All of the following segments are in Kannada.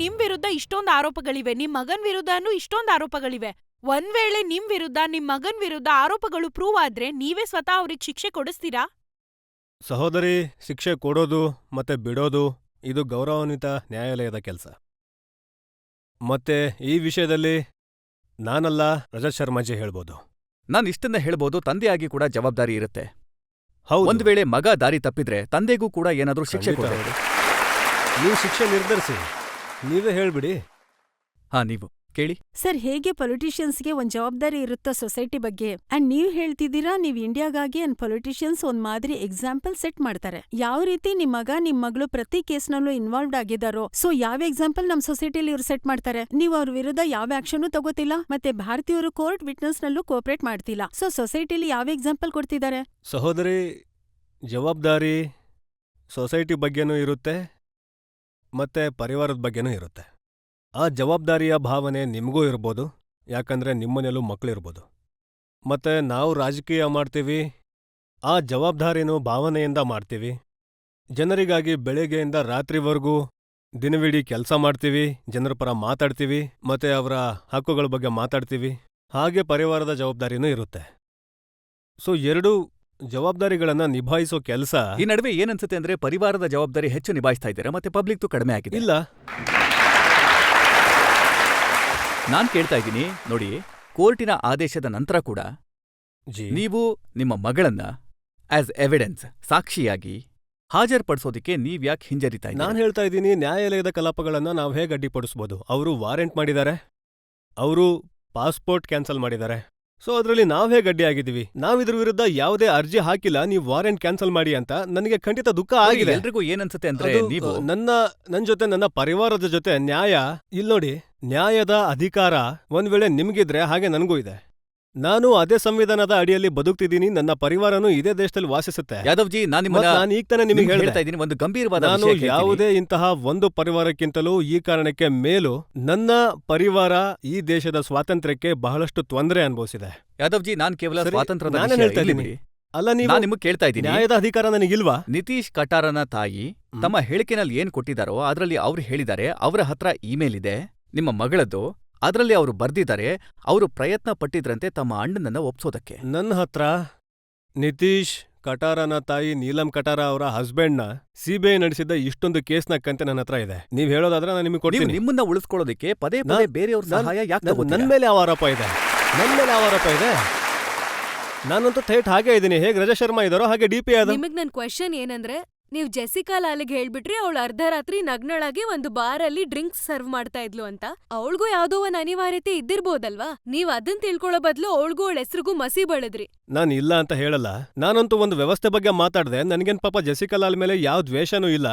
ನಿಮ್ ವಿರುದ್ಧ ಇಷ್ಟೊಂದ್ ಆರೋಪಗಳಿವೆ, ನಿಮ್ ಮಗನ್ ವಿರುದ್ಧನೂ ಇಷ್ಟೊಂದ್ ಆರೋಪಗಳಿವೆ. ಒಂದ್ ವೇಳೆ ನಿಮ್ ವಿರುದ್ಧ ನಿಮ್ ಮಗನ್ ವಿರುದ್ಧ ಆರೋಪಗಳು ಪ್ರೂವ್ ಆದ್ರೆ ನೀವೇ ಸ್ವತಃ ಅವ್ರಿಗೆ ಶಿಕ್ಷೆ ಕೊಡಿಸ್ತೀರಾ? ಸಹೋದರಿ, ಶಿಕ್ಷೆ ಕೊಡೋದು ಮತ್ತೆ ಬಿಡೋದು ಇದು ಗೌರವಾನ್ವಿತ ನ್ಯಾಯಾಲಯದ ಕೆಲಸ. ಮತ್ತೆ ಈ ವಿಷಯದಲ್ಲಿ ನಾನಲ್ಲ, ರಜತ್ ಶರ್ಮಾಜಿ ಹೇಳ್ಬೋದು. ನಾನ್ ಇಷ್ಟನ್ನ ಹೇಳ್ಬೋದು, ತಂದೆಯಾಗಿ ಕೂಡ ಜವಾಬ್ದಾರಿ ಇರುತ್ತೆ. ಹೌದು, ಒಂದ್ ವೇಳೆ ಮಗ ದಾರಿ ತಪ್ಪಿದ್ರೆ ತಂದೆಗೂ ಕೂಡ ಏನಾದ್ರೂ ಶಿಕ್ಷೆ ಖಂಡಿತ ಕೊಡ್ಬೇಕು. ಹೌದು. ನೀವು ಶಿಕ್ಷೆ ನಿರ್ಧರಿಸಿ, ನೀವೇ ಹೇಳ್ಬಿಡಿ. ನೀವು ಕೇಳಿ. ಸರ್, ಹೇಗೆ ಪೊಲಿಟಿಷಿಯನ್ಸ್ಗೆ ಒಂದ್ ಜವಾಬ್ದಾರಿ ಇರುತ್ತೋ ಸೊಸೈಟಿ ಬಗ್ಗೆ, ಅಂಡ್ ನೀವ್ ಹೇಳ್ತಿದ್ದೀರಾ ನೀವ್ ಇಂಡಿಯಾಗಾಗಿ ಅಂಡ್ ಪೊಲಿಟಿಷಿಯನ್ಸ್ ಒಂದ್ ಮಾದರಿ ಎಕ್ಸಾಂಪಲ್ ಸೆಟ್ ಮಾಡ್ತಾರೆ. ಯಾವ ರೀತಿ ನಿಮ್ ಮಗ ನಿಮ್ ಮಗಳು ಪ್ರತಿ ಕೇಸ್ನಲ್ಲೂ ಇನ್ವಾಲ್ವ್ಡ್ ಆಗಿದಾರೋ, ಸೊ ಯಾವ ಎಕ್ಸಾಂಪಲ್ ನಮ್ ಸೊಸೈಟಿಲಿ ಇವ್ರು ಸೆಟ್ ಮಾಡ್ತಾರೆ? ನೀವು ಅವ್ರ ವಿರುದ್ಧ ಯಾವ ಆಕ್ಷನ್ ತಗೋತಿಲ್ಲ, ಮತ್ತೆ ಭಾರತೀಯರು ಕೋರ್ಟ್ ವಿಟ್ನೆಸ್ ನಲ್ಲೂ ಕೋಆಪರೇಟ್ ಮಾಡ್ತಿಲ್ಲ. ಸೊ ಸೊಸೈಟಿಲಿ ಯಾವ ಎಕ್ಸಾಂಪಲ್ ಕೊಡ್ತಿದ್ದಾರೆ? ಸಹೋದರಿ, ಜವಾಬ್ದಾರಿ ಸೊಸೈಟಿ ಬಗ್ಗೆನೂ ಇರುತ್ತೆ ಮತ್ತೆ ಪರಿವಾರದ ಬಗ್ಗೆನೂ ಇರುತ್ತೆ. ಆ ಜವಾಬ್ದಾರಿಯ ಭಾವನೆ ನಿಮಗೂ ಇರ್ಬೋದು, ಯಾಕಂದ್ರೆ ನಿಮ್ಮನೆಯಲ್ಲೂ ಮಕ್ಕಳಿರ್ಬೋದು. ಮತ್ತೆ ನಾವು ರಾಜಕೀಯ ಮಾಡ್ತೀವಿ, ಆ ಜವಾಬ್ದಾರಿನೂ ಭಾವನೆಯಿಂದ ಮಾಡ್ತೀವಿ. ಜನರಿಗಾಗಿ ಬೆಳಗ್ಗೆಯಿಂದ ರಾತ್ರಿವರೆಗೂ ದಿನವಿಡೀ ಕೆಲಸ ಮಾಡ್ತೀವಿ, ಜನರ ಪರ ಮಾತಾಡ್ತೀವಿ, ಮತ್ತೆ ಅವರ ಹಕ್ಕುಗಳ ಬಗ್ಗೆ ಮಾತಾಡ್ತೀವಿ. ಹಾಗೆ ಪರಿವಾರದ ಜವಾಬ್ದಾರಿನೂ ಇರುತ್ತೆ. ಸೊ ಎರಡೂ ಜವಾಬ್ದಾರಿಗಳನ್ನ ನಿಭಾಯಿಸೋ ಕೆಲಸ. ಈ ನಡುವೆ ಏನನ್ಸುತ್ತೆ ಅಂದ್ರೆ ಪರಿವಾರದ ಜವಾಬ್ದಾರಿ ಹೆಚ್ಚು ನಿಭಾಯಿಸ್ತಾ ಇದ್ದೀರಾ, ಮತ್ತೆ ಪಬ್ಲಿಕ್ದು ಕಡಿಮೆ ಆಗಿದೆ. ಇಲ್ಲ, ನಾನ್ ಕೇಳ್ತಾ ಇದ್ದೀನಿ ನೋಡಿ, ಕೋರ್ಟಿನ ಆದೇಶದ ನಂತರ ಕೂಡ ನೀವು ನಿಮ್ಮ ಮಗಳನ್ನ ಆಸ್ ಎವಿಡೆನ್ಸ್, ಸಾಕ್ಷಿಯಾಗಿ ಹಾಜರ್ಪಡಿಸೋದಕ್ಕೆ ನೀವ್ಯಾಕೆ ಹಿಂಜರಿತಾ ಇದ್ದೀರಾ? ನಾನು ಹೇಳ್ತಾ ಇದ್ದೀನಿ, ನ್ಯಾಯಾಲಯದ ಕಲಾಪಗಳನ್ನ ನಾವು ಹೇಗೆ ಅಡ್ಡಿಪಡಿಸ್ಬೋದು? ಅವರು ವಾರೆಂಟ್ ಮಾಡಿದ್ದಾರೆ, ಅವರು ಪಾಸ್ಪೋರ್ಟ್ ಕ್ಯಾನ್ಸಲ್ ಮಾಡಿದ್ದಾರೆ. ಸೊ ಅದರಲ್ಲಿ ನಾವ್ ಹೇಗೆ ಅಡ್ಡಿಯಾಗಿದ್ದೀವಿ? ನಾವಿದ್ರ ವಿರುದ್ಧ ಯಾವುದೇ ಅರ್ಜಿ ಹಾಕಿಲ್ಲ. ನೀವು ವಾರೆಂಟ್ ಕ್ಯಾನ್ಸಲ್ ಮಾಡಿ ಅಂತ ನನಗೆ ಖಂಡಿತ ದುಃಖ ಆಗಿದೆ. ಎಲ್ರಿಗೂ ಏನನ್ಸುತ್ತೆ ಅಂದ್ರೆ, ನೀವು ನನ್ ಜೊತೆ ನನ್ನ ಪರಿವಾರದ ಜೊತೆ ನ್ಯಾಯ ಇಲ್ಲಿ ನೋಡಿ, ನ್ಯಾಯದ ಅಧಿಕಾರ ಒಂದ್ ವೇಳೆ ನಿಮ್ಗಿದ್ರೆ ಹಾಗೆ ನನಗೂ ಇದೆ. ನಾನು ಅದೇ ಸಂವಿಧಾನದ ಅಡಿಯಲ್ಲಿ ಬದುಕ್ತಿದ್ದೀನಿ, ನನ್ನ ಪರಿವಾರನೂ ಇದೇ ದೇಶದಲ್ಲಿ ವಾಸಿಸುತ್ತೆ. ಯಾದವ್ಜಿ, ನಾನು ಈಗ ತಾನೇ ನಿಮಗೆ ಹೇಳ್ತಾ ಇದ್ದೀನಿ, ಒಂದು ಗಂಭೀರವಾದ ನಾನು ಯಾವುದೇ ಇಂತಹ ಒಂದು ಪರಿವಾರಕ್ಕಿಂತಲೂ ಈ ಕಾರಣಕ್ಕೆ ಮೇಲೂ ನನ್ನ ಪರಿವಾರ ಈ ದೇಶದ ಸ್ವಾತಂತ್ರ್ಯಕ್ಕೆ ಬಹಳಷ್ಟು ತೊಂದರೆ ಅನುಭವಿಸಿದೆ. ಯಾದವ್ಜಿ, ನಾನು ಕೇವಲ ಸ್ವಾತಂತ್ರ್ಯದ ನಾನು ಹೇಳ್ತಾ ಇದ್ದೀನಿ. ಅಲ್ಲ, ನೀವು ನಿಮಗೆ ಕೇಳ್ತಾ ಇದ್ದೀನಿ, ನ್ಯಾಯದ ಅಧಿಕಾರ ನನಗಿಲ್ವಾ? ನಿತೀಶ್ ಕಟಾರನ ತಾಯಿ ತಮ್ಮ ಹೇಳಿಕೆನಲ್ಲಿ ಏನ್ ಕೊಟ್ಟಿದ್ದಾರೋ ಅದರಲ್ಲಿ ಅವ್ರು ಹೇಳಿದ್ದಾರೆ, ಅವರ ಹತ್ರ ಇಮೇಲ್ ಇದೆ ನಿಮ್ಮ ಮಗಳದ್ದು, ಅದರಲ್ಲಿ ಅವರು ಬರ್ದಿದ್ದಾರೆ ಅವರು ಪ್ರಯತ್ನ ಪಟ್ಟಿದ್ರಂತೆ ತಮ್ಮ ಅಣ್ಣನನ್ನ ಒಪ್ಸೋದಕ್ಕೆ. ನನ್ನ ಹತ್ರ ನಿತೀಶ್ ಕಟಾರನ ತಾಯಿ ನೀಲಂ ಕಟಾರ ಅವರ ಹಸ್ಬೆಂಡ್ನ ಸಿಬಿಐ ನಡೆಸಿದ್ದ ಇಷ್ಟೊಂದು ಕೇಸ್ನ ಕಂತೆ ನನ್ನ ಹತ್ರ ಇದೆ. ನೀವ್ ಹೇಳೋದಾದ್ರೆ ನಾನು ನಿಮಗೆ ಕೊಡ್ತೀನಿ. ನಿಮ್ಮನ್ನ ಉಳಿಸ್ಕೊಳ್ಳೋದಕ್ಕೆ ಪದೇ ಪದೇ ಬೇರೆಯವ್ರ ಸಹಾಯ ಯಾಕೆ ತಗೋತೀರಾ? ನನ್ನ ಮೇಲೆ ಯಾವ ಆರೋಪ ಇದೆ? ನನ್ನ ಮೇಲೆ ಯಾವ ಆರೋಪ ಇದೆ? ನಾನಂತೂ ಥೇಟ್ ಹಾಗೆ ಇದ್ದೀನಿ, ಹೇಗೆ ರಜಾ ಶರ್ಮಾ ಇದಾರೋ ಹಾಗೆ ಡಿಪಿ ಆದ. ನಿಮಗ್ ನನ್ ಕ್ವೆಶ್ಚನ್ ಏನಂದ್ರೆ, ನೀವ್ ಜೆಸಿಕಾ ಲಾಲಿಗೆ ಹೇಳ್ಬಿಟ್ರಿ ಅವಳು ಅರ್ಧರಾತ್ರಿ ನಗ್ನಳಾಗಿ ಒಂದು ಬಾರಲ್ಲಿ ಡ್ರಿಂಕ್ಸ್ ಸರ್ವ್ ಮಾಡ್ತಾ ಇದ್ಲು ಅಂತ. ಅವಳಿಗೂ ಯಾವ್ದೋ ಒಂದ್ ಅನಿವಾರ್ಯತೆ ಇದ್ದಿರ್ಬೋದಲ್ವಾ? ನೀವ್ ಅದನ್ ತಿಳ್ಕೊಳ್ಳೋ ಬದ್ಲು ಅವಳಿಗೂ ಅವಳ ಹೆಸರಿಗೂ ಮಸಿ ಬಳಿದ್ರಿ. ನಾನ್ ಇಲ್ಲ ಅಂತ ಹೇಳಲ್ಲ, ನಾನಂತೂ ಒಂದು ವ್ಯವಸ್ಥೆ ಬಗ್ಗೆ ಮಾತಾಡ್ದೆ. ನನ್ಗೇನ್ ಪಾಪ ಜೆಸಿಕಾ ಲಾಲ್ ಮೇಲೆ ಯಾವ ದ್ವೇಷನೂ ಇಲ್ಲ.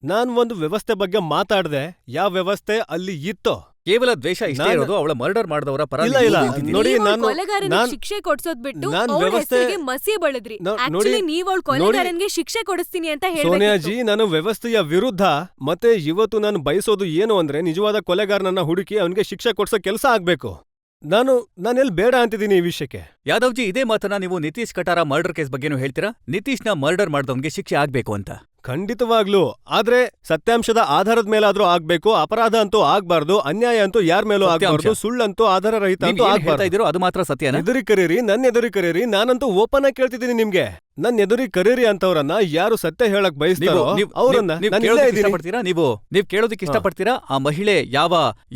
ನಾನ್ ಒಂದು ವ್ಯವಸ್ಥೆ ಬಗ್ಗೆ ಮಾತಾಡ್ದೆ, ಯಾವ ವ್ಯವಸ್ಥೆ ಅಲ್ಲಿ ಇತ್ತೋ. ಕೇವಲ ದ್ವೇಷ ಇಷ್ಟೇ ಇರೋದು, ಅವಳ ಮರ್ಡರ್ ಮಾಡಿದವರ ಪರ. ಇಲ್ಲ, ನೋಡಿ, ಕೊಲೆಗಾರನಿಗೆ ಶಿಕ್ಷೆ ಕೊಡ್ಸೋದ್ ಬಿಟ್ಟು ಅವಳ ಹೆಸರಿಗೆ ಮಸಿ ಬಳಿದ್ರಿ. ಆಕ್ಚುಲಿ ನೀವ್ ಅವಳ ಕೊಲೆಗಾರನಿಗೆ ಶಿಕ್ಷೆ ಕೊಡಿಸ್ತೀನಿ ಅಂತ ಹೇಳಿ. ಸೋನಿಯಾಜಿ, ನಾನು ವ್ಯವಸ್ಥೆಯ ವಿರುದ್ಧ. ಮತ್ತೆ ಇವತ್ತು ನಾನು ಬಯಸೋದು ಏನು ಅಂದ್ರೆ, ನಿಜವಾದ ಕೊಲೆಗಾರನನ್ನ ಹುಡುಕಿ ಅವನಿಗೆ ಶಿಕ್ಷೆ ಕೊಡ್ಸೋ ಕೆಲಸ ಆಗ್ಬೇಕು. ನಾನೆಲ್ಲಿ ಬೇಡ ಅಂತಿದ್ದೀನಿ ಈ ವಿಷಯಕ್ಕೆ. ಯಾದವ್ಜಿ, ಇದೇ ಮಾತನ್ನ ನೀವು ನಿತೀಶ್ ಕಟಾರ ಮರ್ಡರ್ ಕೇಸ್ ಬಗ್ಗೆನೂ ಹೇಳ್ತೀರಾ? ನಿತೀಶ್ನ ಮರ್ಡರ್ ಮಾಡಿದವನಿಗೆ ಶಿಕ್ಷೆ ಆಗ್ಬೇಕು ಅಂತ. ಖಂಡಿತವಾಗ್ಲೂ, ಆದ್ರೆ ಸತ್ಯಾಂಶದ ಆಧಾರದ ಮೇಲಾದ್ರೂ ಆಗ್ಬೇಕು. ಅಪರಾಧ ಅಂತೂ ಆಗ್ಬಾರ್ದು, ಅನ್ಯಾಯ ಅಂತೂ ಯಾರ ಮೇಲೂ ಆಗ್ಬಾರ್ದು, ಸುಳ್ಳಂತೂ ಆಧಾರರಹಿತ ಅಂತೂ ಆಗ್ಬಾರ್ದು. ಅದು ಮಾತ್ರ ಸತ್ಯನಾ? ಎದುರಿ ಕರೀರಿ, ನನ್ನ ಎದುರಿ ಕರೀರಿ. ನಾನಂತೂ ಓಪನ್ ಆಗಿ ಕೇಳ್ತಿದ್ದೀನಿ ನಿಮ್ಗೆ, ನನ್ನ ಎದುರಿ ಕರೀರಿ ಅಂತವ್ರನ್ನ. ಯಾರು ಸತ್ಯ ಹೇಳಕ್ ಬಯಸ್ತಾರೋ ಅವ್ರನ್ನ ಇಷ್ಟಪಡ್ತೀರಾ? ನೀವ್ ಕೇಳೋದಕ್ಕೆ ಇಷ್ಟಪಡ್ತೀರಾ? ಆ ಮಹಿಳೆ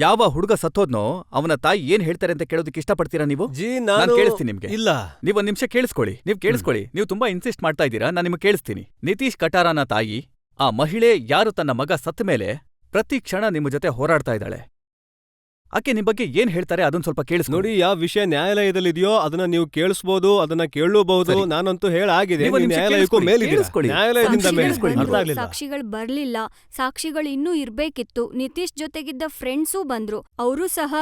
ಯಾವ ಹುಡುಗ ಸತ್ತೋದ್ನೋ ಅವನ ತಾಯಿ ಏನ್ ಹೇಳ್ತಾರೆ ಅಂತ ಕೇಳೋದಕ್ಕೆ ಇಷ್ಟಪಡ್ತೀರಾ ನೀವು? ನಾನು ಕೇಳಿಸ್ತೀನಿ ನಿಮ್ಗೆ. ಇಲ್ಲ, ನೀವ್ ಒಂದ್ ನಿಮಿಷ ಕೇಳಿಸ್ಕೊಳ್ಳಿ. ನೀವು ತುಂಬಾ ಇನ್ಸಿಸ್ಟ್ ಮಾಡ್ತಾ ಇದ್ದೀರಾ, ನಾನು ನಿಮ್ಗೆ ಕೇಳಿಸ್ತೀನಿ. ನಿತೀಶ್ ಕಟಾರನ ತಾಯಿ, ಆ ಮಹಿಳೆ ಯಾರು ತನ್ನ ಮಗ ಸತ್ತ ಮೇಲೆ ಪ್ರತಿ ಕ್ಷಣ ನಿಮ್ಮ ಜೊತೆ ಹೋರಾಡ್ತಾ ಇದ್ದಾಳೆ, ಆಕೆ ನಿಮ್ ಬಗ್ಗೆ ಏನ್ ಹೇಳ್ತಾರೆ ಅದನ್ನ ಸ್ವಲ್ಪ ಕೇಳಿಸ್ ನೋಡಿ. ಯಾವ ವಿಷಯ ನ್ಯಾಯಾಲಯದಲ್ಲಿದೆಯೋ ಅದನ್ನ ನೀವು ಕೇಳಿಸಬಹುದು, ಅದನ್ನ ಕೇಳಬಹುದು. ನಾನಂತೂ ಹೇಳಾಗಿದೆ, ನ್ಯಾಯಾಲಯಕ್ಕೂ ಮೇಲಿದೆ. ಸಾಕ್ಷಿಗಳು ಬರ್ಲಿಲ್ಲ, ಸಾಕ್ಷಿಗಳು ಇನ್ನೂ ಇರ್ಬೇಕಿತ್ತು. ನಿತೀಶ್ ಜೊತೆಗಿದ್ದ ಫ್ರೆಂಡ್ಸೂ ಬಂದ್ರು, ಅವರು ಸಹ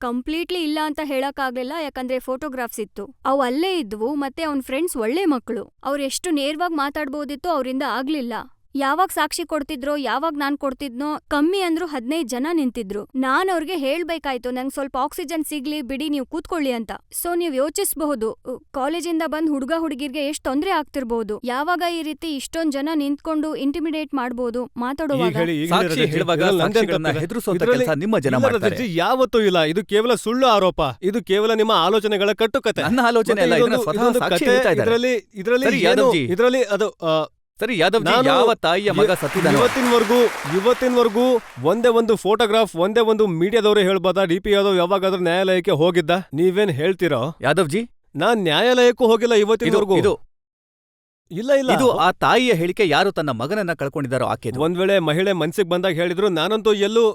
ಕಂಪ್ಲೀಟ್ಲಿ ಇಲ್ಲ ಅಂತ ಹೇಳಕ್ಕಾಗ್ಲಿಲ್ಲ, ಯಾಕಂದ್ರೆ ಫೋಟೋಗ್ರಾಫ್ಸ್ ಇತ್ತು, ಅವು ಅಲ್ಲೇ ಇದ್ವು. ಮತ್ತೆ ಅವ್ನ್ ಫ್ರೆಂಡ್ಸ್ ಒಳ್ಳೆ ಮಕ್ಕಳು, ಅವ್ರು ಎಷ್ಟು ನೇರವಾಗಿ ಮಾತಾಡ್ಬೋದಿತ್ತು, ಅವರಿಂದ ಆಗ್ಲಿಲ್ಲ. ಯಾವಾಗ ಸಾಕ್ಷಿ ಕೊಡ್ತಿದ್ರೋ ಯಾವಾಗ ನಾನ್ ಕೊಡ್ತಿದ್ನೋ ಕಮ್ಮಿ ಅಂದ್ರು 15 ಜನ ನಿಂತಿದ್ರು. ನಾನ್ ಅವ್ರಿಗೆ ಹೇಳ್ಬೇಕಾಯ್ತು ನಂಗ್ ಸ್ವಲ್ಪ ಆಕ್ಸಿಜನ್ ಸಿಗ್ಲಿ ಬಿಡಿ ನೀವ್ ಕೂತ್ಕೊಳ್ಳಿ ಅಂತ. ಸೊ ನೀವ್ ಯೋಚಿಸ್ಬಹುದು ಕಾಲೇಜಿಂದ ಬಂದ್ ಹುಡ್ಗ-ಹುಡ್ಗಿರ್ಗೆ ಎಷ್ಟ್ ತೊಂದ್ರೆ ಆಗ್ತಿರ್ಬಹುದು. ಯಾವಾಗ ಈ ರೀತಿ ಇಷ್ಟೊಂದ್ ಜನ ನಿಂತ್ಕೊಂಡು ಇಂಟಿಮಿಡೇಟ್ ಮಾಡ್ಬೋದು ಮಾತಾಡುವಾಗ. ಸಾಕ್ಷಿ ಹೇಳುವಾಗ ಸಾಕ್ಷಿಗಳನ್ನ ಹೆದರಿಸುವಂತ ಕೆಲಸ ನಿಮ್ಮ ಜನ ಮಾಡ್ತಾರೆ. ಯಾವತ್ತೂ ಇಲ್ಲ. ಇದು ಕೇವಲ ಸುಳ್ಳು ಆರೋಪ. ಇದು ಕೇವಲ ನಿಮ್ಮ ಆಲೋಚನೆಗಳ ಕಟ್ಟುಕತೆ. ನನ್ನ ಆಲೋಚನೆ ಅಲ್ಲ, ಇದನ್ನ ಸ್ವತಃ ಸಾಕ್ಷಿ ಹೇಳ್ತಾ ಇದ್ದಾರೆ. ಸರಿ, ಯಾದವ್ಜಿ. ಸರಿ ಯಾದವ್ಜಿ, ಯಾವ ತಾಯಿಯ ಮಗ ಸತ್ತಿದ್ದಾನೋ ಇವತ್ತಿನವರೆಗೂ ಒಂದೇ ಒಂದು ಫೋಟೋಗ್ರಾಫ್, ಒಂದೇ ಒಂದು ಮೀಡಿಯಾದವರು ಹೇಳ್ಬೋದಾ ಡಿ ಪಿ ಯಾದವ್ ಯಾವಾಗಾದ್ರೂ ನ್ಯಾಯಾಲಯಕ್ಕೆ ಹೋಗಿದ್ದ? ನೀವೇನ್ ಹೇಳ್ತೀರೋ? ಯಾದವ್ಜಿ, ನಾನ್ ನ್ಯಾಯಾಲಯಕ್ಕೂ ಹೋಗಿಲ್ಲ ಇವತ್ತಿನವರೆಗೂ. ಇಲ್ಲ ಇದು ಆ ತಾಯಿಯ ಹೇಳಿಕೆ. ಯಾರು ತನ್ನ ಮಗನನ್ನ ಕಳ್ಕೊಂಡಿದ್ದಾರೋ ಆಕೆ. ಒಂದ್ ವೇಳೆ ಮಹಿಳೆ ಮನ್ಸಿಗೆ ಬಂದಾಗ ಹೇಳಿದ್ರು, ನಾನಂತೂ ಎಲ್ಲೂ.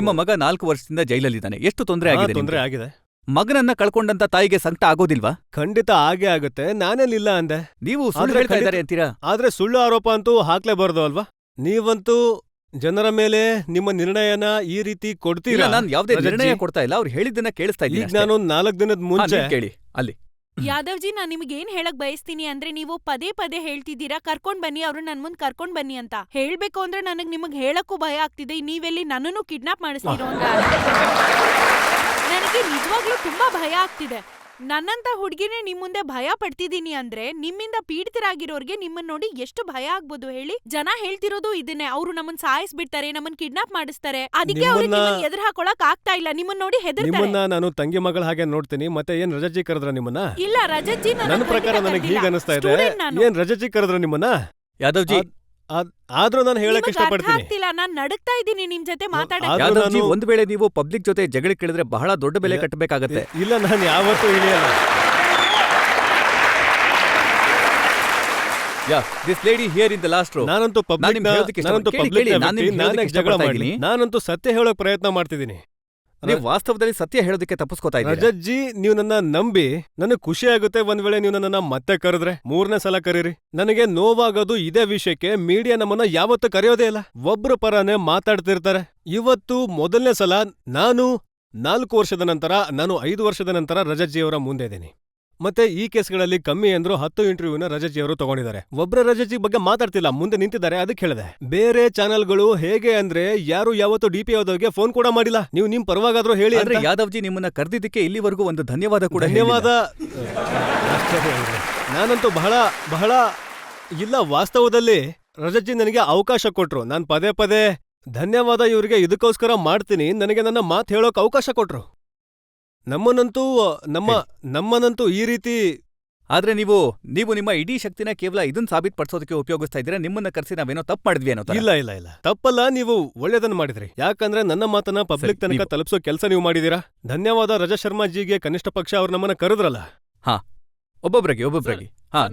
ನಿಮ್ಮ ಮಗ 4 ವರ್ಷದಿಂದ ಜೈಲಲ್ಲಿದ್ದಾನೆ. ಎಷ್ಟು ತೊಂದರೆ ಆಗಿದೆ. ಮಗನನ್ನ ಕಳ್ಕೊಂಡಂತ ತಾಯಿಗೆ ಸಂಕಟ ಆಗೋದಿಲ್ವಾ? ಖಂಡಿತ ಆಗೇ ಆಗುತ್ತೆ. ನಾನೇನಿಲ್ಲ ಅಂದೆ. ನೀವು ಸುಳ್ಳು ಹೇಳ್ತಾ ಇದ್ದಾರೆ ಅಂತೀರಾ? ಆದ್ರೆ ಸುಳ್ಳು ಆರೋಪ ಅಂತೂ ಹಾಕ್ಲೇಬಾರ್ದು ಅಲ್ವಾ? ನೀವಂತೂ ಜನರ ಮೇಲೆ ನಿಮ್ಮ ನಿರ್ಣಯನ ಈ ರೀತಿ ಕೊಡ್ತೀರಾ? ನಾನು ಯಾವ್ದೇ ನಿರ್ಣಯ ಕೊಡ್ತಾ ಇಲ್ಲ, ಅವ್ರು ಹೇಳಿದ್ದನ್ನ ಕೇಳಿಸ್ತಾ ಇದ್ದೀನಿ. ಈಗ ನಾನು 4 ದಿನದ ಮುಂಚೆ ಕೇಳಿ ಅಲ್ಲಿ. ಯಾದವ್ಜಿ, ನಾನ್ ನಿಮ್ಗೇನ್ ಹೇಳಕ್ ಬಯಸ್ತೀನಿ ಅಂದ್ರೆ, ನೀವು ಪದೇ ಪದೇ ಹೇಳ್ತಿದ್ದೀರಾ ಕರ್ಕೊಂಡ್ ಬನ್ನಿ, ಅವ್ರು ನನ್ ಮುಂದ್ ಕರ್ಕೊಂಡ್ ಬನ್ನಿ ಅಂತ. ಹೇಳ್ಬೇಕು ಅಂದ್ರೆ ನಿಮಗ್ ಹೇಳಕ್ಕೂ ಭಯ ಆಗ್ತಿದೆ. ನೀವೆಲ್ಲಿ ನನ್ನನ್ನು ಕಿಡ್ನಾಪ್ ಮಾಡಿಸ್ತೀರೋ ಅಂತ ನನಗೆ ನಿಜವಾಗ್ಲೂ ತುಂಬಾ ಭಯ ಆಗ್ತಿದೆ. ನನ್ನಂತ ಹುಡ್ಗಿನೇ ನಿಮ್ ಮುಂದೆ ಭಯ ಪಡ್ತಿದೀನಿ ಅಂದ್ರೆ ನಿಮ್ಮಿಂದ ಪೀಡಿತರಾಗಿರೋರ್ಗೆ ನಿಮ್ಮನ್ ನೋಡಿ ಎಷ್ಟು ಭಯ ಆಗ್ಬೋದು ಹೇಳಿ? ಜನ ಹೇಳ್ತಿರೋದು ಇದನ್ನೇ, ಅವ್ರು ನಮ್ಮನ್ ಸಾಯಿಸ್ಬಿಡ್ತಾರೆ, ನಮ್ಮನ್ ಕಿಡ್ನಾಪ್ ಮಾಡಿಸ್ತಾರೆ, ಅದಕ್ಕೆ ಅವ್ರಿಗೆ ಎದುರು ಹಾಕೊಳಕ್ ಆಗ್ತಾ ಇಲ್ಲ. ನಿಮ್ಮನ್ ನೋಡಿ ಹೆದರ್ತಾರೆ. ನಾನು ತಂಗಿ ಮಗಳ ಹಾಗೆ ನೋಡ್ತೀನಿ. ಮತ್ತೆ ಏನ್ ರಜಜ್ಜಿ ಕರೆದ್ರ ನಿಮ್ಮನ್ನ? ಇಲ್ಲ ರಜಜ್ಜಿ, ನನ್ನ ಪ್ರಕಾರ ನನಗೆ ಹೀಗೆ ಅನಿಸ್ತಾ ಇದೆ. ಏನ್ ರಜಜ್ಜಿ ಕರೆದ್ರ ನಿಮ್ಮನ್ನ? ಯಾದವ್ಜಿ, ಆದ್ರೂ ನಾನು ಹೇಳಕ್ ಇಷ್ಟಪಡ್ತೀನಿ. ನಾನ್ ನಡುಕ್ತಾ ಇದ್ದೀನಿ ನಿಮ್ ಜೊತೆ ಮಾತಾಡೋದು. ಯಾದವ್ಜಿ, ಒಂದ್ ವೇಳೆ ನೀವು ಪಬ್ಲಿಕ್ ಜೊತೆ ಜಗಳ ಕೇಳಿದ್ರೆ ಬಹಳ ದೊಡ್ಡ ಬೆಲೆ ಕಟ್ಟಬೇಕಾಗತ್ತೆ. ಇಲ್ಲ, ನಾನು ಯಾವತ್ತೂ ಇಳಿಯಲ್ಲ. This lady here in the last row. ನಾನಂತೂ ನಾನಂತೂ ಸತ್ಯ ಹೇಳೋಕ್ ಪ್ರಯತ್ನ ಮಾಡ್ತಿದ್ದೀನಿ. ನೀವು ವಾಸ್ತವದಲ್ಲಿ ಸತ್ಯ ಹೇಳೋದಕ್ಕೆ ತಪ್ಪಿಸ್ಕೋತಾ ಇದ್ದೀರಾ. ರಜಜ್ಜಿ, ನೀವು ನನ್ನ ನಂಬಿ ನನಗೆ ಖುಷಿ ಆಗುತ್ತೆ. ಒಂದ್ ವೇಳೆ ನೀವು ನನ್ನನ್ನ ಮತ್ತೆ ಕರೆದ್ರೆ 3ನೇ ಸಲ ಕರೀರಿ. ನನಗೆ ನೋವಾಗೋದು ಇದೇ ವಿಷಯಕ್ಕೆ. ಮೀಡಿಯಾ ನಮ್ಮನ್ನ ಯಾವತ್ತೂ ಕರೆಯೋದೇ ಇಲ್ಲ. ಒಬ್ರು ಪರನೇ ಮಾತಾಡ್ತಿರ್ತಾರೆ. ಇವತ್ತು ಮೊದಲನೇ ಸಲ ನಾನು 4 ವರ್ಷದ ನಂತರ, ನಾನು 5 ವರ್ಷದ ನಂತರ ರಜಜ್ಜಿಯವರ ಮುಂದೆ ಇದ್ದೀನಿ. ಮತ್ತೆ ಈ ಕೇಸ್ಗಳಲ್ಲಿ ಕಮ್ಮಿ ಅಂದ್ರು 10 ಇಂಟರ್ವ್ಯೂನ ರಜಜ್ಜಿಯವರು ತಗೊಂಡಿದ್ದಾರೆ. ಒಬ್ರ ರಜಜ್ಜಿ ಬಗ್ಗೆ ಮಾತಾಡ್ತಿಲ್ಲ, ಮುಂದೆ ನಿಂತಿದ್ದಾರೆ. ಅದಕ್ಕೆ ಹೇಳಿದೆ. ಬೇರೆ ಚಾನೆಲ್ಗಳು ಹೇಗೆ ಅಂದ್ರೆ ಯಾರು ಯಾವತ್ತೂ ಡಿ ಪಿ ಯಾದವ್ಗೆ ಫೋನ್ ಕೂಡ ಮಾಡಿಲ್ಲ. ನೀವು ನಿಮ್ ಪರವಾಗಾದ್ರೂ ಹೇಳಿ. ಆದ್ರೆ ಯಾದವ್ಜಿ, ನಿಮ್ಮನ್ನ ಕರೆದಿದ್ದಕ್ಕೆ ಇಲ್ಲಿವರೆಗೂ ಒಂದು ಧನ್ಯವಾದ ಕೂಡ. ಧನ್ಯವಾದ. ನಾನಂತೂ ಬಹಳ ಇಲ್ಲ. ವಾಸ್ತವದಲ್ಲಿ ರಜಜ್ಜಿ ನನಗೆ ಅವಕಾಶ ಕೊಟ್ರು. ನಾನ್ ಪದೇ ಪದೇ ಧನ್ಯವಾದ ಇವ್ರಿಗೆ ಇದಕ್ಕೋಸ್ಕರ ಮಾಡ್ತೀನಿ. ನನಗೆ ನನ್ನ ಮಾತು ಹೇಳೋಕ್ ಅವಕಾಶ ಕೊಟ್ರು. ನಮ್ಮನ್ನಂತೂ ಈ ರೀತಿ. ಆದ್ರೆ ನೀವು ನಿಮ್ಮ ಇಡೀ ಶಕ್ತಿನ ಕೇವಲ ಇದನ್ನ ಸಾಬೀತುಪಡಿಸೋದಕ್ಕೆ ಉಪಯೋಗಿಸ್ತಾ ಇದ್ದೀರಾ. ನಿಮ್ಮನ್ನ ಕರೆಸಿ ನಾವೇನೋ ತಪ್ಪು ಮಾಡಿದ್ವಿ ಅನ್ನೋ. ಇಲ್ಲ, ತಪ್ಪಲ್ಲ. ನೀವು ಒಳ್ಳೇದನ್ನ ಮಾಡಿದ್ರಿ. ಯಾಕಂದ್ರೆ ನನ್ನ ಮಾತನ್ನ ಪಬ್ಲಿಕ್ ತನಕ ತಲುಪಿಸೋ ಕೆಲಸ ನೀವು ಮಾಡಿದೀರಾ. ಧನ್ಯವಾದ ರಜಾ ಶರ್ಮಾಜಿಗೆ. ಕನಿಷ್ಠ ಪಕ್ಷ ಅವ್ರು ನಮ್ಮನ್ನ ಕರೆದ್ರಲ್ಲ. ಹಾ, ಒಬ್ಬೊಬ್ರಾಗಿ.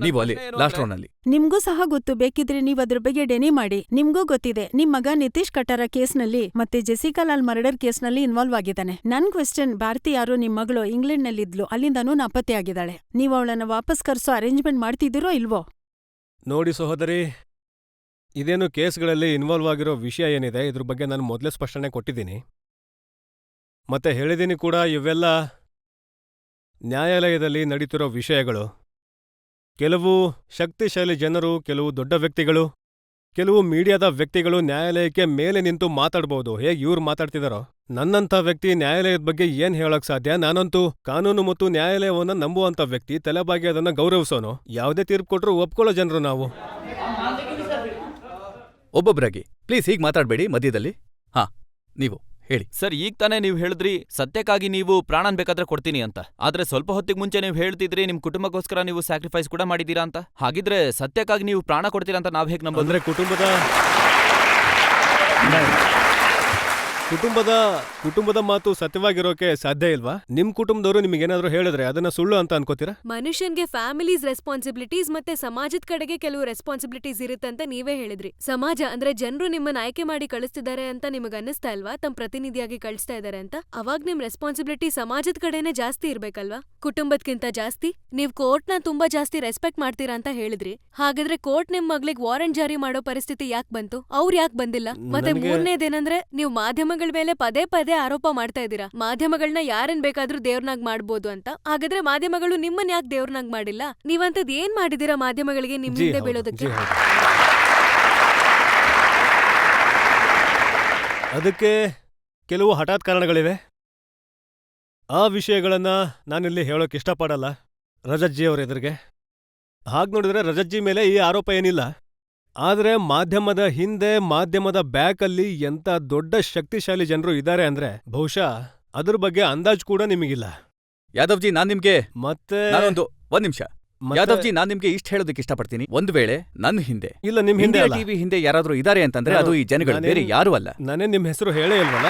ನೀವು ಅಲ್ಲಿ ಲಾಸ್ಟ್ ರೌಂಡ್ ಅಲ್ಲಿ. ನಿಮ್ಗೂ ಸಹ ಗೊತ್ತು, ಬೇಕಿದ್ರೆ ನೀವ್ ಅದ್ರ ಬಗ್ಗೆ ಡೆನಿ ಮಾಡಿ. ನಿಮ್ಗೂ ಗೊತ್ತಿದೆ, ನಿಮ್ ಮಗ ನಿತೀಶ್ ಕಟಾರ ಕೇಸ್ನಲ್ಲಿ ಮತ್ತೆ ಜೆಸಿಕಾ ಲಾಲ್ ಮರ್ಡರ್ ಕೇಸ್ನಲ್ಲಿ ಇನ್ವಾಲ್ವ್ ಆಗಿದ್ದಾನೆ. ನನ್ ಕ್ವೆಶ್ಚನ್, ಭಾರತಿ ಯಾರು ನಿಮ್ ಮಗಳು ಇಂಗ್ಲೆಂಡ್ ನಲ್ಲಿದ್ಲು, ಅಲ್ಲಿಂದನೂ ನಾಪತ್ತೆಯಾಗಿದ್ದಾಳೆ. ನೀವ್ ಅವಳನ್ನ ವಾಪಸ್ ಕರ್ಸೋ ಅರೇಂಜ್ಮೆಂಟ್ ಮಾಡ್ತಿದ್ದೀರೋ ಇಲ್ವೋ? ನೋಡಿ ಸಹೋದರಿ, ಇದೇನು ಕೇಸ್ಗಳಲ್ಲಿ ಇನ್ವಾಲ್ವ್ ಆಗಿರೋ ವಿಷಯ ಏನಿದೆ, ಇದ್ರ ಬಗ್ಗೆ ನಾನು ಮೊದಲೇ ಸ್ಪಷ್ಟನೆ ಕೊಟ್ಟಿದ್ದೀನಿ. ಮತ್ತೆ ಹೇಳಿದ್ದೀನಿ ಕೂಡ. ಇವೆಲ್ಲ ನ್ಯಾಯಾಲಯದಲ್ಲಿ ನಡೀತಿರೋ ವಿಷಯಗಳು. ಕೆಲವು ಶಕ್ತಿಶಾಲಿ ಜನರು, ಕೆಲವು ದೊಡ್ಡ ವ್ಯಕ್ತಿಗಳು, ಕೆಲವು ಮೀಡಿಯಾದ ವ್ಯಕ್ತಿಗಳು ನ್ಯಾಯಾಲಯಕ್ಕೆ ಮೇಲೆ ನಿಂತು ಮಾತಾಡ್ಬೋದು. ಹೇಗೆ ಇವ್ರು ಮಾತಾಡ್ತಿದಾರೋ, ನನ್ನಂಥ ವ್ಯಕ್ತಿ ನ್ಯಾಯಾಲಯದ ಬಗ್ಗೆ ಏನ್ ಹೇಳಕ್ ಸಾಧ್ಯ? ನಾನಂತೂ ಕಾನೂನು ಮತ್ತು ನ್ಯಾಯಾಲಯವನ್ನ ನಂಬುವಂತ ವ್ಯಕ್ತಿ, ತಲೆಬಾಗಿ ಅದನ್ನ ಗೌರವಿಸೋನು. ಯಾವುದೇ ತೀರ್ಪು ಕೊಟ್ರು ಒಪ್ಕೊಳ್ಳೋ ಜನರು ನಾವು. ಒಬ್ಬೊಬ್ರಾಗಿ ಪ್ಲೀಸ್ ಹೀಗೆ ಮಾತಾಡಬೇಡಿ ಮಧ್ಯದಲ್ಲಿ. ಹಾ, ನೀವು ಹೇಳಿ. ಸರ್, ಈಗ ತಾನೇ ನೀವು ಹೇಳಿದ್ರಿ ಸತ್ಯಕ್ಕಾಗಿ ನೀವು ಪ್ರಾಣನ್ ಬೇಕಾದ್ರೆ ಕೊಡ್ತೀನಿ ಅಂತ. ಆದ್ರೆ ಸ್ವಲ್ಪ ಹೊತ್ತಿಗೆ ಮುಂಚೆ ನೀವು ಹೇಳ್ತಿದ್ರಿ ನಿಮ್ ಕುಟುಂಬಕ್ಕೋಸ್ಕರ ನೀವು ಸ್ಯಾಕ್ರಿಫೈಸ್ ಕೂಡ ಮಾಡಿದೀರಾ ಅಂತ. ಹಾಗಿದ್ರೆ ಸತ್ಯಕ್ಕಾಗಿ ನೀವು ಪ್ರಾಣ ಕೊಡ್ತೀರಾ ಅಂತ ನಾವ್ ಹೇಗೆ ನಂಬೋದ್ರೆ? ಕುಟುಂಬದ ಮಾತು ಸತ್ಯವಾಗಿರೋಕೆ ಸಾಧ್ಯ ಇಲ್ವಾ? ನಿಮ್ ಕುಟುಂಬದವರು ನಿಮಗೇನಾದ್ರೂ ಹೇಳಿದ್ರೆ ಅದನ್ನ ಸುಳ್ಳು ಅಂತ ಅನ್ಕೋತೀರಾ? ಮನುಷ್ಯನ್ಗೆ ಫ್ಯಾಮಿಲೀಸ್ ರೆಸ್ಪಾನ್ಸಿಬಿಲಿಟೀಸ್ ಮತ್ತೆ ಸಮಾಜದ ಕಡೆಗೆ ಕೆಲವು ರೆಸ್ಪಾನ್ಸಿಬಿಲಿಟೀಸ್ ಇರುತ್ತೆ ಅಂತ ನೀವೇ ಹೇಳಿದ್ರಿ. ಸಮಾಜ ಅಂದ್ರೆ ಜನರು ನಿಮ್ಮನ್ನ ಆಯ್ಕೆ ಮಾಡಿ ಕಳಿಸ್ತಿದ್ದಾರೆ ಅಂತ ನಿಮಗ್ ಅನ್ನಿಸ್ತಾ ಇಲ್ವಾ? ತಮ್ಮ ಪ್ರತಿನಿಧಿಯಾಗಿ ಕಳಿಸ್ತಾ ಇದಾರೆ ಅಂತ. ಅವಾಗ ನಿಮ್ ರೆಸ್ಪಾನ್ಸಿಬಿಲಿಟಿ ಸಮಾಜದ ಕಡೆನೆ ಜಾಸ್ತಿ ಇರ್ಬೇಕಲ್ವಾ, ಕುಟುಂಬದ್ಕಿಂತ ಜಾಸ್ತಿ? ನೀವ್ ಕೋರ್ಟ್ನ ತುಂಬಾ ಜಾಸ್ತಿ ರೆಸ್ಪೆಕ್ಟ್ ಮಾಡ್ತೀರಾ ಅಂತ ಹೇಳಿದ್ರಿ. ಹಾಗಾದ್ರೆ ಕೋರ್ಟ್ ನಿಮ್ ಮಗ್ಳಿಗೆ ವಾರೆಂಟ್ ಜಾರಿ ಮಾಡೋ ಪರಿಸ್ಥಿತಿ ಯಾಕೆ ಬಂತು? ಅವ್ರು ಯಾಕೆ ಬಂದಿಲ್ಲ? ಮತ್ತೆ ಮೂರನೇದೇನಂದ್ರೆ, ನೀವು ಮಾಧ್ಯಮ ಮೇಲೆ ಪದೇ ಪದೇ ಆರೋಪ ಮಾಡ್ತಾ ಇದ್ದೀರಾ. ಮಾಧ್ಯಮಗಳನ್ನ ಯಾರನ್ ಬೇಕಾದ್ರೂ ದೇವ್ರನಾಗ್ ಮಾಡ್ಬೋದು ಅಂತ. ಹಾಗಾದ್ರೆ ಮಾಧ್ಯಮಗಳು ನಿಮ್ಮನ್ನ ಯಾಕೆ ದೇವ್ರನಾಗ್ ಮಾಡಿಲ್ಲ? ನೀವಂತದ್ ಏನ್ ಮಾಡಿದೀರಾ ಮಾಧ್ಯಮಗಳಿಗೆ ನಿಮ್ ಹಿಂದೆ ಬೀಳೋದಕ್ಕೆ? ಅದಕ್ಕೆ ಕೆಲವು ಹಠಾತ್ ಕಾರಣಗಳಿವೆ. ಆ ವಿಷಯಗಳನ್ನ ನಾನಿಲ್ಲಿ ಹೇಳೋಕೆ ಇಷ್ಟಪಡಲ್ಲ ರಜತ್ಜಿ ಅವ್ರ ಎದುರಿಗೆ. ಹಾಗೆ ನೋಡಿದ್ರೆ ರಜತ್ಜಿ ಮೇಲೆ ಈ ಆರೋಪ ಏನಿಲ್ಲ. ಆದ್ರೆ ಮಾಧ್ಯಮದ ಹಿಂದೆ, ಮಾಧ್ಯಮದ ಬ್ಯಾಕಲ್ಲಿ ಎಂಥ ದೊಡ್ಡ ಶಕ್ತಿಶಾಲಿ ಜನರು ಇದ್ದಾರೆ ಅಂದ್ರೆ ಬಹುಶಃ ಅದ್ರ ಬಗ್ಗೆ ಅಂದಾಜು ಕೂಡ ನಿಮಗಿಲ್ಲ. ಯಾದವ್ಜಿ, ನಾನ್ ನಿಮ್ಗೆ ಮತ್ತೆ ಒಂದ್ ನಿಮಿಷ. ಯಾದವ್ಜಿ, ನಾನ್ ನಿಮ್ಗೆ ಇಷ್ಟ ಹೇಳೋದಕ್ಕೆ ಇಷ್ಟಪಡ್ತೀನಿ. ಒಂದ್ ವೇಳೆ ನನ್ನ ಹಿಂದೆ, ಇಲ್ಲ, ನಿಮ್ ಹಿಂದೆ ಇಂಡಿಯಾ ಅಲ್ಲ. ಟಿವಿ ಹಿಂದೆ ಯಾರಾದ್ರೂ ಇದಾರೆ ಅಂತಂದ್ರೆ ಅದು ಈ ಜನಗಳು, ಬೇರೆ ಯಾರೂ ಅಲ್ಲ. ನಾನೇ ನಿಮ್ ಹೆಸರು ಹೇಳೇ ಇಲ್ವಲ್ಲ.